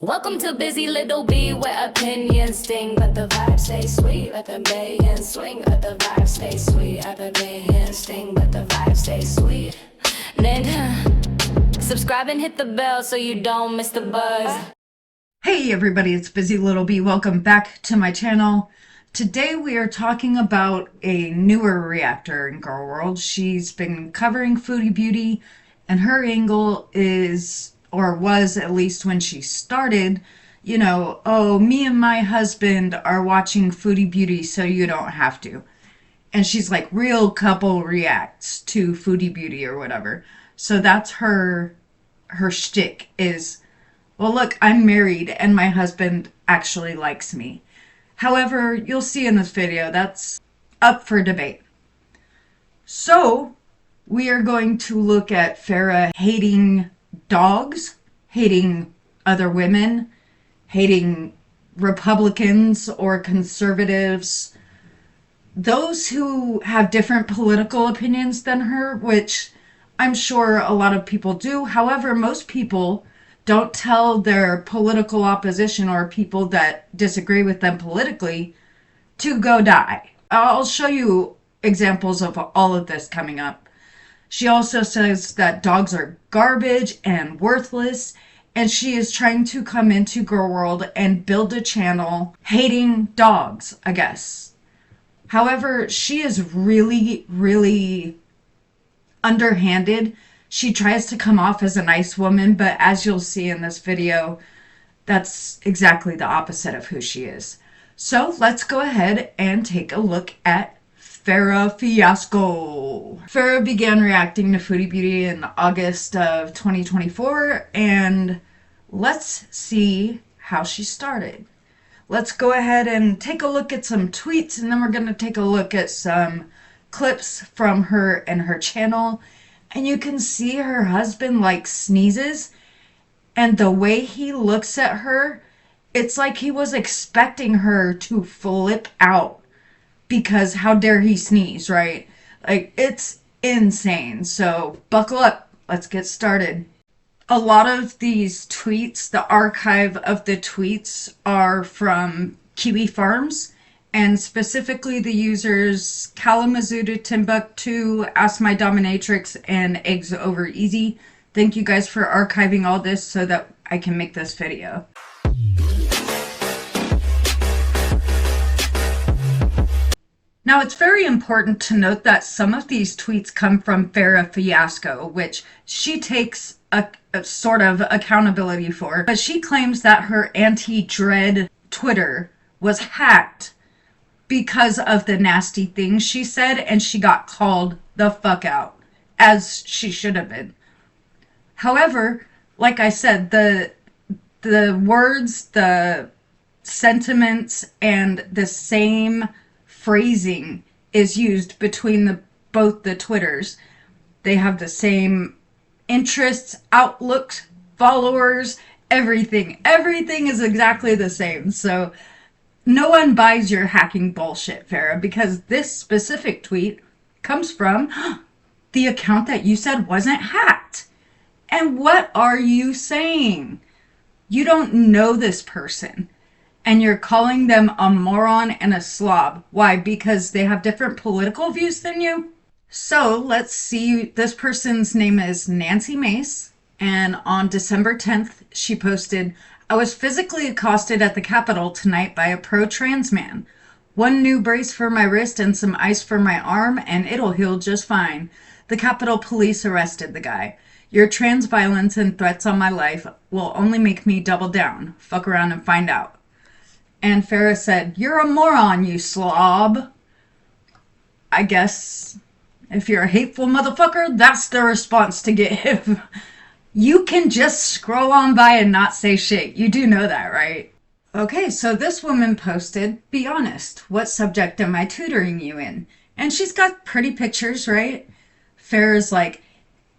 Welcome to Busy Little Bee, where opinions sting, but the vibes stay sweet. Let the mayhem swing, let the vibes stay sweet. Let the mayhem sting, but the vibes stay sweet. Then subscribe and hit the bell so you don't miss the buzz. Hey everybody, it's Busy Little Bee. Welcome back to my channel. Today we are talking about a newer reactor in Girl World. She's been covering Foodie Beauty, and her angle is, or was at least when she started, you know, oh, me and my husband are watching Foodie Beauty so you don't have to. And she's like, real couple reacts to Foodie Beauty or whatever. So that's her shtick is, well, look, I'm married and my husband actually likes me. However, you'll see in this video, that's up for debate. So we are going to look at Farrah hating dogs, hating other women, hating Republicans or conservatives, those who have different political opinions than her, which I'm sure a lot of people do. However, most people don't tell their political opposition or people that disagree with them politically to go die. I'll show you examples of all of this coming up. She also says that dogs are garbage and worthless, and she is trying to come into Girl World and build a channel hating dogs, I guess. However, she is really, really underhanded. She tries to come off as a nice woman, but as you'll see in this video, that's exactly the opposite of who she is. So let's go ahead and take a look at Farrah Fiasco. Farrah began reacting to Foodie Beauty in August of 2024, and let's see how she started. Let's go ahead and take a look at some tweets, and then we're going to take a look at some clips from her and her channel. And you can see her husband like sneezes, and the way he looks at her, it's like he was expecting her to flip out because how dare he sneeze, right? Like, it's insane. So buckle up, let's get started. A lot of these tweets, the archive of the tweets, are from Kiwi Farms, and specifically the users Kalamazoo to Timbuktu, Ask My Dominatrix, and Eggs Over Easy. Thank you guys for archiving all this so that I can make this video. Now, it's very important to note that some of these tweets come from Farrah Fiasco, which she takes a sort of accountability for. But she claims that her anti-dread Twitter was hacked because of the nasty things she said, and she got called the fuck out, as she should have been. However, like I said, the words, the sentiments, and the same phrasing is used between both the Twitters. They have the same interests, outlooks, followers, everything. Everything is exactly the same. So no one buys your hacking bullshit, Farrah, because this specific tweet comes from the account that you said wasn't hacked. And what are you saying? You don't know this person, and you're calling them a moron and a slob. Why? Because they have different political views than you? So let's see. This person's name is Nancy Mace, and on December 10th, she posted, I was physically accosted at the Capitol tonight by a pro-trans man. One new brace for my wrist and some ice for my arm, and it'll heal just fine. The Capitol Police arrested the guy. Your trans violence and threats on my life will only make me double down. Fuck around and find out. And Farrah said, you're a moron, you slob. I guess if you're a hateful motherfucker, that's the response to give. You can just scroll on by and not say shit. You do know that, right? Okay, so this woman posted, be honest, what subject am I tutoring you in? And she's got pretty pictures, right? Farrah's like,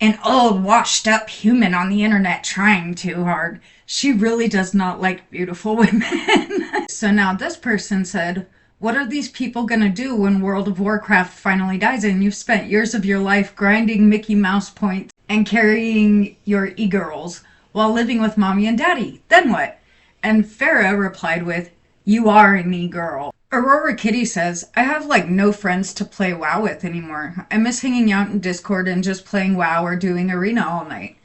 an old washed up human on the internet trying too hard. She really does not like beautiful women. So now this person said, what are these people gonna do when World of Warcraft finally dies and you've spent years of your life grinding Mickey Mouse points and carrying your e-girls while living with mommy and daddy? Then what? And Farrah replied with, "You are a me girl." Aurora Kitty says, "I have like no friends to play WoW with anymore. I miss hanging out in Discord and just playing WoW or doing arena all night.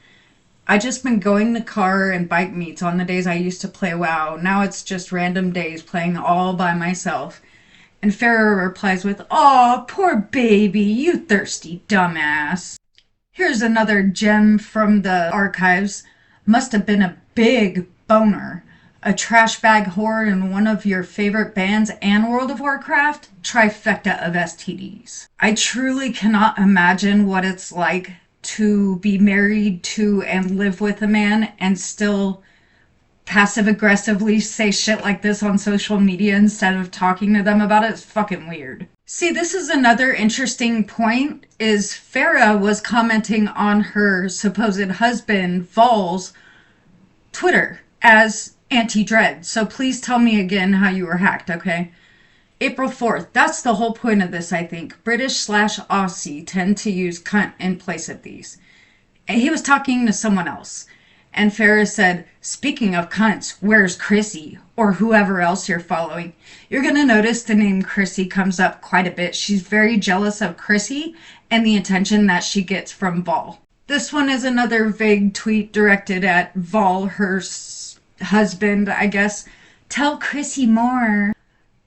I just been going to car and bike meets on the days I used to play WoW. Now it's just random days playing all by myself." And Farrah replies with, "Aw, poor baby, you thirsty dumbass." Here's another gem from the archives. "Must have been a big boner. A trash bag whore in one of your favorite bands and World of Warcraft? Trifecta of STDs." I truly cannot imagine what it's like to be married to and live with a man and still passive aggressively say shit like this on social media instead of talking to them about it. It's fucking weird. See, this is another interesting point, is Farrah was commenting on her supposed husband, Vol's, Twitter as anti-dread. So please tell me again how you were hacked, okay? April 4th. That's the whole point of this, I think. British/Aussie tend to use cunt in place of these. And he was talking to someone else. And Farrah said, "Speaking of cunts, where's Chrissy?" Or whoever else you're following. You're going to notice the name Chrissy comes up quite a bit. She's very jealous of Chrissy and the attention that she gets from Vol. This one is another vague tweet directed at Vol, her husband, I guess. "Tell Chrissy more.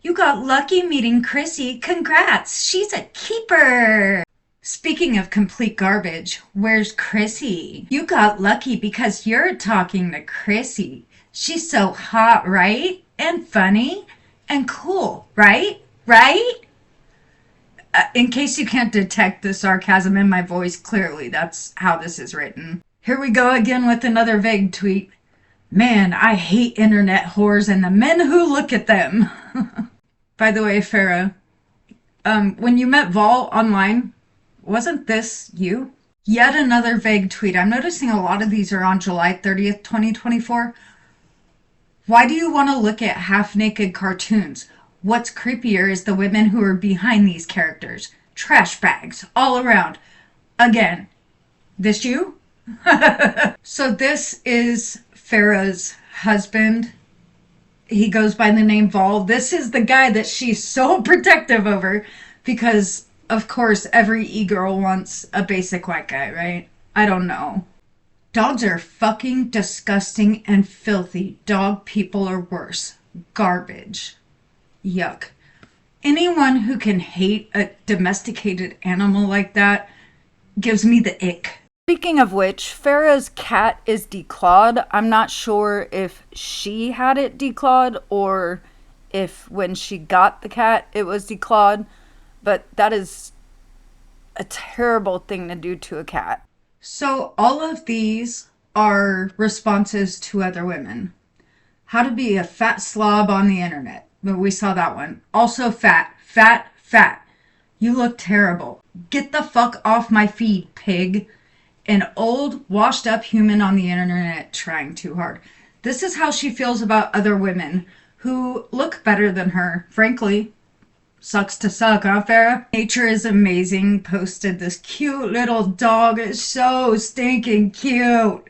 You got lucky meeting Chrissy. Congrats. She's a keeper." Speaking of complete garbage, where's Chrissy? You got lucky because you're talking to Chrissy. She's so hot, right? And funny and cool, right? Right? In case you can't detect the sarcasm in my voice, clearly that's how this is written. Here we go again with another vague tweet. "Man, I hate internet whores and the men who look at them." By the way, Farrah, when you met Vol online, wasn't this you? Yet another vague tweet. I'm noticing a lot of these are on July 30th, 2024. "Why do you want to look at half-naked cartoons? What's creepier is the women who are behind these characters. Trash bags all around." Again, this you? So this is Farrah's husband. He goes by the name Vol. This is the guy that she's so protective over because, of course, every e-girl wants a basic white guy, right? I don't know. "Dogs are fucking disgusting and filthy. Dog people are worse. Garbage. Yuck. Anyone who can hate a domesticated animal like that gives me the ick." Speaking of which, Farrah's cat is declawed. I'm not sure if she had it declawed or if when she got the cat it was declawed, but that is a terrible thing to do to a cat. So all of these are responses to other women. How to be a fat slob on the internet. But we saw that one. Also fat, fat, fat. You look terrible. Get the fuck off my feed, pig. An old, washed up human on the internet trying too hard. This is how she feels about other women who look better than her. Frankly, sucks to suck, huh, Farrah? Nature is Amazing posted this cute little dog. It's so stinking cute.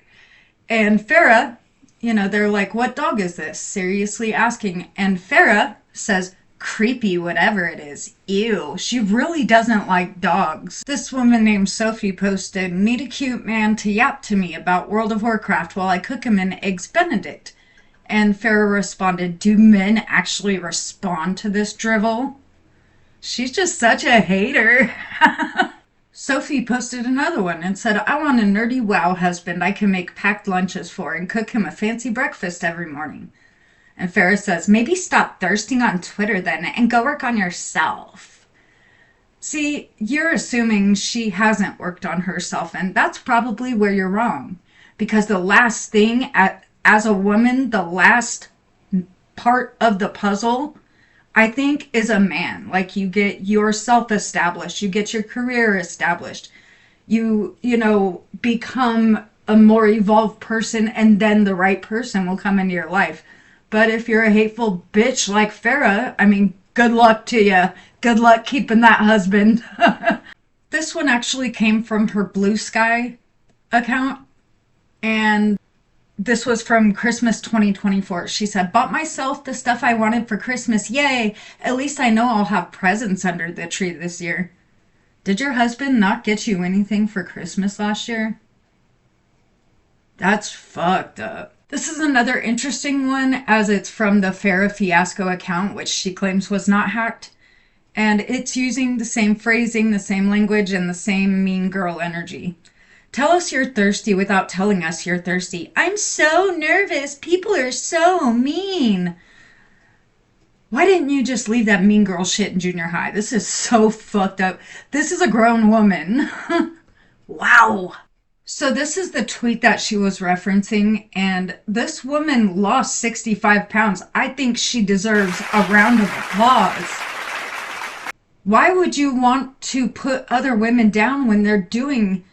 And Farrah, they're like, "What dog is this?" Seriously asking. And Farrah says, "Creepy, whatever it is. Ew." She really doesn't like dogs. This woman named Sophie posted, "Need a cute man to yap to me about World of Warcraft while I cook him an Eggs Benedict." And Farrah responded, "Do men actually respond to this drivel?" She's just such a hater. Sophie posted another one and said, "I want a nerdy WoW husband I can make packed lunches for and cook him a fancy breakfast every morning." And Farrah says, "Maybe stop thirsting on Twitter then and go work on yourself." See, you're assuming she hasn't worked on herself, and that's probably where you're wrong. Because the last thing, as a woman, the last part of the puzzle, I think, is a man. Like, you get yourself established, you get your career established, you become a more evolved person, and then the right person will come into your life. But if you're a hateful bitch like Farrah, I mean, good luck to you. Good luck keeping that husband. This one actually came from her Blue Sky account. And This was from Christmas 2024. She said, bought myself the stuff I wanted for Christmas. Yay! At least I know I'll have presents under the tree this year. Did your husband not get you anything for Christmas last year? That's fucked up. This is another interesting one, as it's from the Farrah Fiasco account, which she claims was not hacked. And it's using the same phrasing, the same language, and the same mean girl energy. Tell us you're thirsty without telling us you're thirsty. I'm so nervous. People are so mean. Why didn't you just leave that mean girl shit in junior high? This is so fucked up. This is a grown woman. Wow. So this is the tweet that she was referencing, and this woman lost 65 pounds. I think she deserves a round of applause. Why would you want to put other women down when they're doing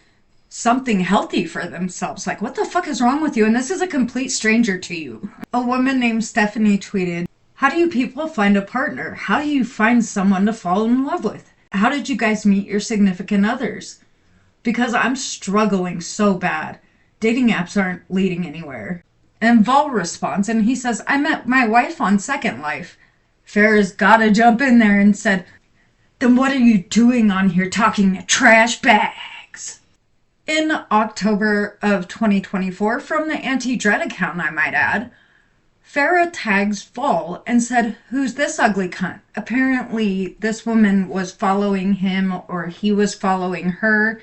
something healthy for themselves? Like, what the fuck is wrong with you? And this is a complete stranger to you. A woman named Stephanie tweeted, how do you people find a partner? How do you find someone to fall in love with? How did you guys meet your significant others? Because I'm struggling so bad. Dating apps aren't leading anywhere. And Vol responds, and he says, I met my wife on Second Life. Farrah's gotta jump in there and said, then what are you doing on here talking to trash bags? In October of 2024, from the Anti-Dread account, I might add, Farrah tags Vol and said, who's this ugly cunt? Apparently, this woman was following him or he was following her.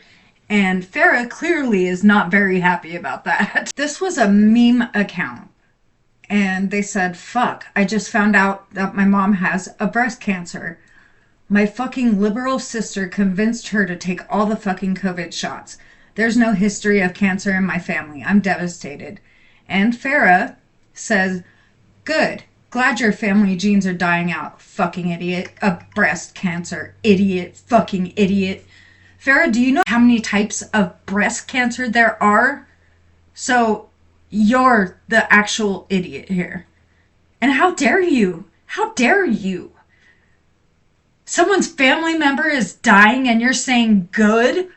And Farrah clearly is not very happy about that. This was a meme account. And they said, fuck, I just found out that my mom has a breast cancer. My fucking liberal sister convinced her to take all the fucking COVID shots. There's no history of cancer in my family. I'm devastated. And Farrah says, good. Glad your family genes are dying out. Fucking idiot. A breast cancer. Idiot. Fucking idiot. Farrah, do you know how many types of breast cancer there are? So you're the actual idiot here. And how dare you? How dare you? Someone's family member is dying and you're saying good?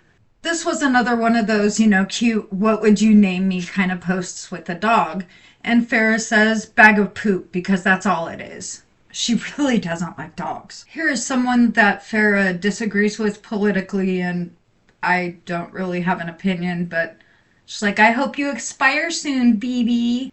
This was another one of those, cute, what would you name me kind of posts with a dog. And Farrah says, bag of poop, because that's all it is. She really doesn't like dogs. Here is someone that Farrah disagrees with politically, and I don't really have an opinion, but she's like, I hope you expire soon, BB.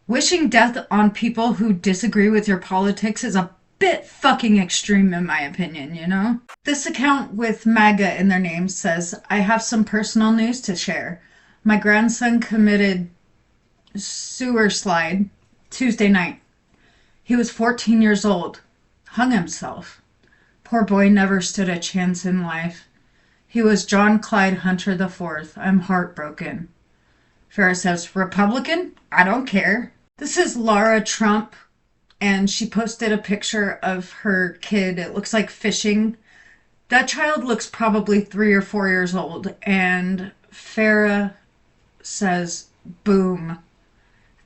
Wishing death on people who disagree with your politics is a bit fucking extreme in my opinion, This account with MAGA in their name says, I have some personal news to share. My grandson committed sewer slide Tuesday night. He was 14 years old. Hung himself. Poor boy never stood a chance in life. He was John Clyde Hunter IV. I'm heartbroken. Farrah says, Republican? I don't care. This is Laura Trump, and she posted a picture of her kid. It looks like fishing. That child looks probably 3 or 4 years old, and Farrah says, boom,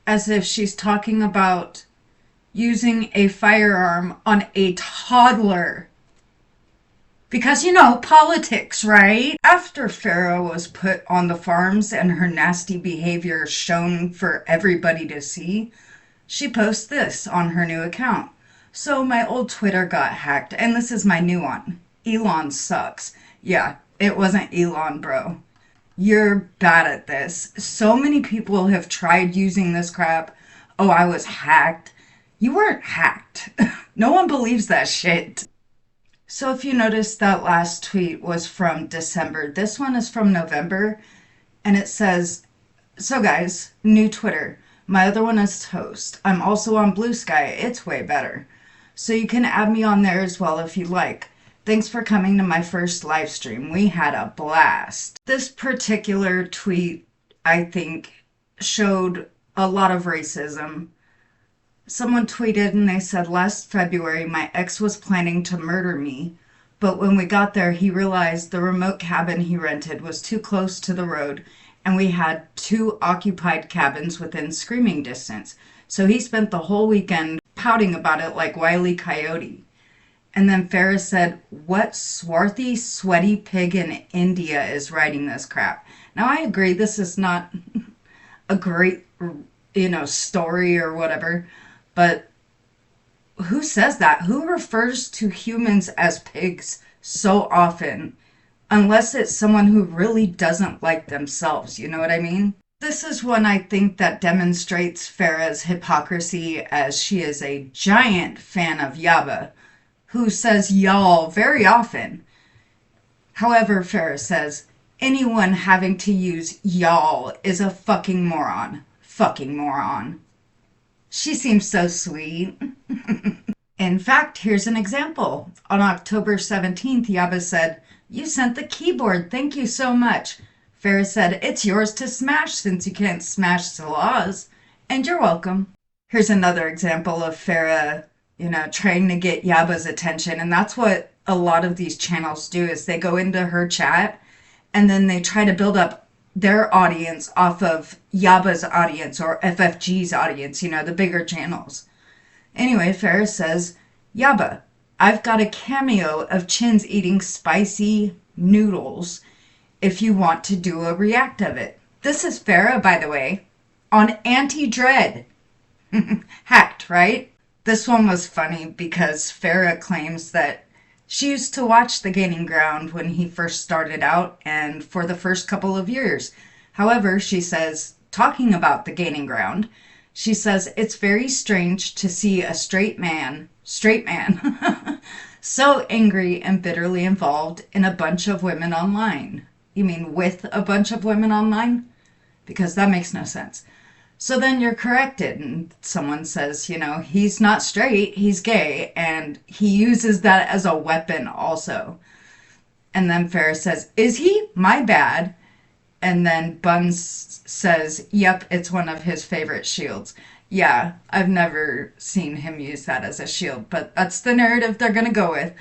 as if she's talking about using a firearm on a toddler. Because, politics, right? After Farrah was put on the farms and her nasty behavior shown for everybody to see, she posts this on her new account. So my old Twitter got hacked, and this is my new one. Elon sucks. Yeah, it wasn't Elon, bro. You're bad at this. So many people have tried using this crap. Oh, I was hacked. You weren't hacked. No one believes that shit. So if you notice, that last tweet was from December. This one is from November. And it says, so guys, new Twitter. My other one is Toast. I'm also on Blue Sky. It's way better. So you can add me on there as well if you like. Thanks for coming to my first live stream. We had a blast. This particular tweet, I think, showed a lot of racism. Someone tweeted and they said, last February, my ex was planning to murder me, but when we got there, he realized the remote cabin he rented was too close to the road, and we had 2 occupied cabins within screaming distance. So he spent the whole weekend pouting about it like Wile E. Coyote. And then Farrah said, what swarthy, sweaty pig in India is writing this crap? Now, I agree, this is not a great story or whatever. But who says that? Who refers to humans as pigs so often? Unless it's someone who really doesn't like themselves, you know what I mean? This is one I think that demonstrates Farrah's hypocrisy, as she is a giant fan of Yaba, who says y'all very often. However, Farrah says, anyone having to use y'all is a fucking moron. Fucking moron. She seems so sweet. In fact, here's an example. On October 17th, Yaba said, "You sent the keyboard, thank you so much." Farrah said, "It's yours to smash since you can't smash Salah's, and you're welcome." Here's another example of Farrah, trying to get Yaba's attention, and that's what a lot of these channels do, is they go into her chat and then they try to build up their audience off of Yaba's audience or FFG's audience, the bigger channels. Anyway, Farrah says, "Yaba, I've got a cameo of Chin's eating spicy noodles if you want to do a react of it." This is Farrah, by the way, on Anti-Dread. Hacked, right? This one was funny because Farrah claims that she used to watch The Gaining Ground when he first started out and for the first couple of years. However, she says, talking about The Gaining Ground, she says it's very strange to see a straight man, so angry and bitterly involved in a bunch of women online. You mean with a bunch of women online? Because that makes no sense. So then you're corrected and someone says, he's not straight, he's gay, and he uses that as a weapon also. And then Farrah says, "Is he? My bad." And then Buns says, "Yep, it's one of his favorite shields." Yeah, I've never seen him use that as a shield, but that's the narrative they're going to go with.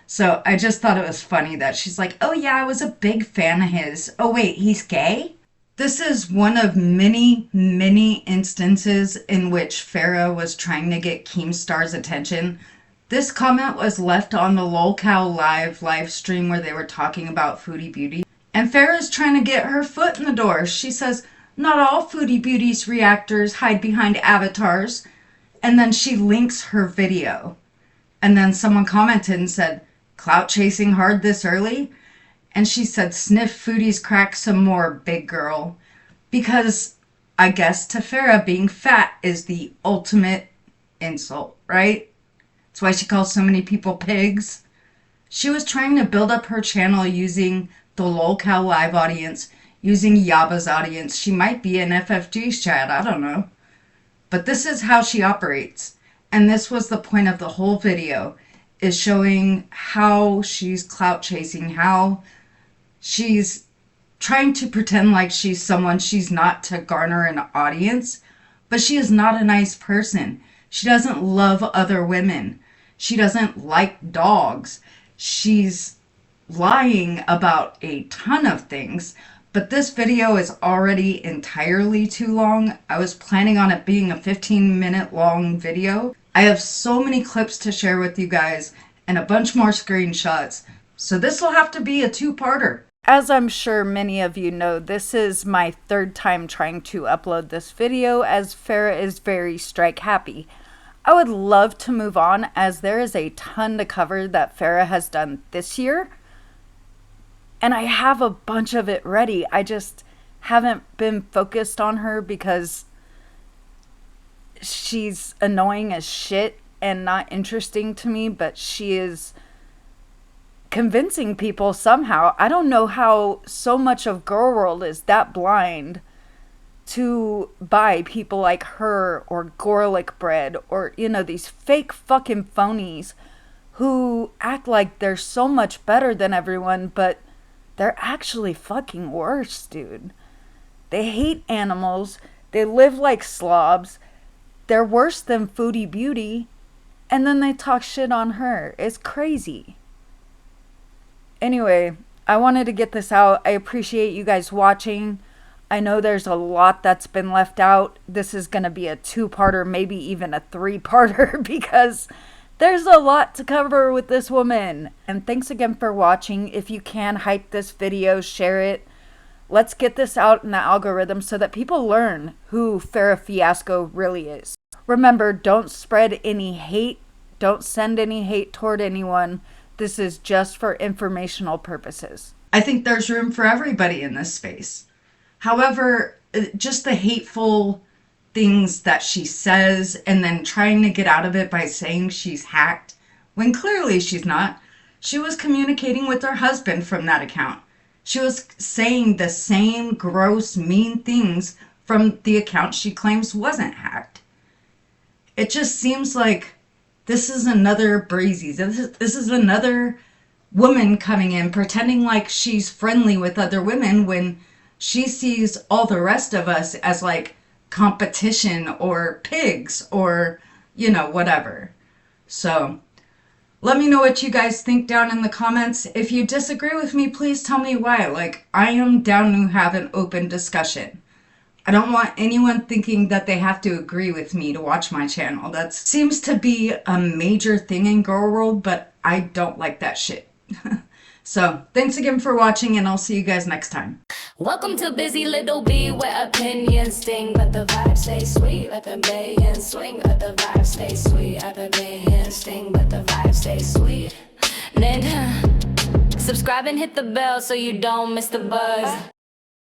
So I just thought it was funny that she's like, "Oh yeah, I was a big fan of his. Oh wait, he's gay?" This is one of many, many instances in which Farrah was trying to get Keemstar's attention. This comment was left on the LolCow live stream where they were talking about Foodie Beauty. And Farrah's trying to get her foot in the door. She says, "Not all Foodie Beauty's reactors hide behind avatars." And then she links her video. And then someone commented and said, "Clout chasing hard this early?" And she said, "Sniff Foodie's crack some more, big girl." Because I guess to Farrah, being fat is the ultimate insult, right? That's why she calls so many people pigs. She was trying to build up her channel using the LolCow live audience, using Yaba's audience. She might be in FFG's chat, I don't know. But this is how she operates. And this was the point of the whole video, is showing how she's clout chasing, how she's trying to pretend like she's someone she's not to garner an audience. But she is not a nice person. She doesn't love other women. She doesn't like dogs. She's lying about a ton of things. But this video is already entirely too long. I was planning on it being a 15-minute long video. I have so many clips to share with you guys and a bunch more screenshots. So this will have to be a two-parter. As I'm sure many of you know, this is my third time trying to upload this video, as Farrah is very strike happy. I would love to move on, as there is a ton to cover that Farrah has done this year. And I have a bunch of it ready. I just haven't been focused on her because she's annoying as shit and not interesting to me, but she is convincing people somehow. I don't know how so much of Girl World is that blind to buy people like her or Gorlick Bread or, these fake fucking phonies who act like they're so much better than everyone, but they're actually fucking worse, dude. They hate animals. They live like slobs. They're worse than Foodie Beauty. And then they talk shit on her. It's crazy. Anyway, I wanted to get this out. I appreciate you guys watching. I know there's a lot that's been left out. This is going to be a two-parter, maybe even a three-parter, because there's a lot to cover with this woman. And thanks again for watching. If you can, hype this video, share it. Let's get this out in the algorithm so that people learn who Farrah Fiasco really is. Remember, don't spread any hate. Don't send any hate toward anyone. This is just for informational purposes. I think there's room for everybody in this space. However, just the hateful things that she says and then trying to get out of it by saying she's hacked when clearly she's not. She was communicating with her husband from that account. She was saying the same gross, mean things from the account she claims wasn't hacked. It just seems like this is another Breezy. This is another woman coming in pretending like she's friendly with other women when she sees all the rest of us as like competition or pigs or, you know, whatever. So let me know what you guys think down in the comments. If you disagree with me, please tell me why. Like, I am down to have an open discussion. I don't want anyone thinking that they have to agree with me to watch my channel. That seems to be a major thing in Girl World, but I don't like that shit. So, thanks again for watching, and I'll see you guys next time. Welcome to Busy Little Bee, where opinions sting, but the vibes stay sweet. Let the band swing, let the vibes stay sweet. Let the band sting, but the vibes stay sweet. Then subscribe and hit the bell so you don't miss the buzz.